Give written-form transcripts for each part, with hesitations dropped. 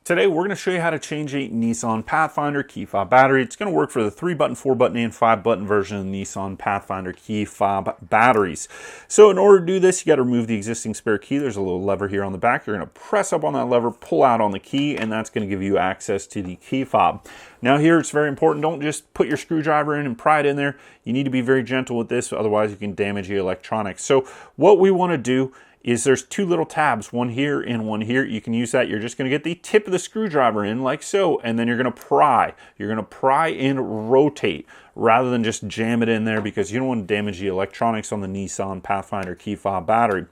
Today we're going to show you how to change a Nissan Pathfinder Key Fob Battery. It's going to work for the 3-button, 4-button, and 5-button version of the Nissan Pathfinder Key Fob Batteries. So in order to do this, you got to remove the existing spare key. There's a little lever here on the back. You're going to press up on that lever, pull out on the key, and that's going to give you access to the key fob. Now here it's very important, don't just put your screwdriver in and pry it in there. You need to be very gentle with this, otherwise you can damage the electronics. So what we want to do is there's two little tabs, one here and one here. You can use that. You're just going to get the tip of the screwdriver in like so, and then you're going to pry. You're going to pry and rotate rather than just jam it in there, because you don't want to damage the electronics on the Nissan Pathfinder Key Fob Battery.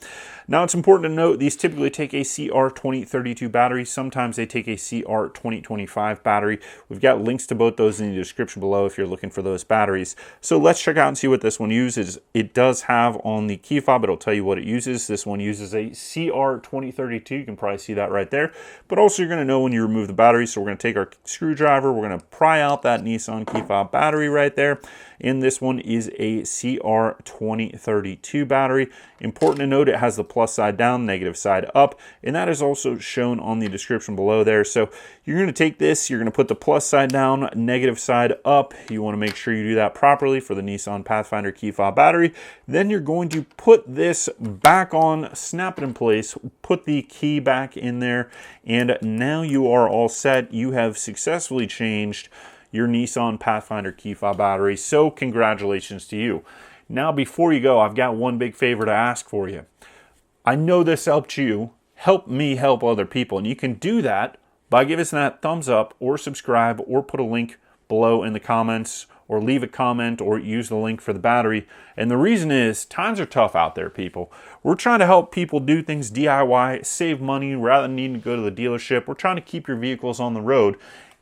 Now it's important to note these typically take a CR2032 battery. Sometimes they take a CR2025 battery. We've got links to both those in the description below if you're looking for those batteries. So let's check out and see what this one uses. It does have on the key fob, it'll tell you what it uses. This one uses a CR2032. You can probably see that right there. But also you're going to know when you remove the battery. So we're going to take our screwdriver. We're going to pry out that Nissan Key Fob battery right there. And this one is a CR2032 battery. Important to note, it has the plus side down, negative side up, and that is also shown on the description below there. So you're going to take this, you're going to put the plus side down, negative side up. You want to make sure you do that properly for the Nissan Pathfinder Key Fob battery. Then you're going to put this back on, snap it in place, put the key back in there, and now you are all set. You have successfully changed your Nissan Pathfinder Key Fob battery. So congratulations to you. Now before you go, I've got one big favor to ask for you. I know this helped you. Help me help other people. And you can do that by giving us that thumbs up or subscribe or put a link below in the comments or leave a comment or use the link for the battery. And the reason is times are tough out there, people. We're trying to help people do things DIY, save money rather than needing to go to the dealership. We're trying to keep your vehicles on the road.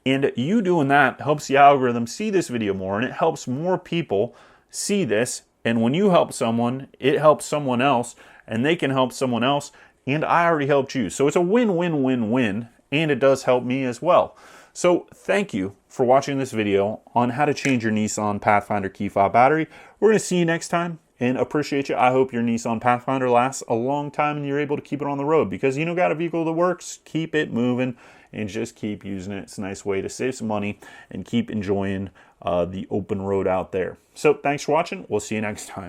And you doing that helps the algorithm see this video more, and it helps more people see this. And when you help someone, it helps someone else, and they can help someone else, and I already helped you. So it's a win-win-win-win, and it does help me as well. So thank you for watching this video on how to change your Nissan Pathfinder Key Fob battery. We're going to see you next time, and appreciate you. I hope your Nissan Pathfinder lasts a long time and you're able to keep it on the road, because you know, got a vehicle that works, keep it moving and just keep using it. It's a nice way to save some money and keep enjoying the open road out there. So thanks for watching. We'll see you next time.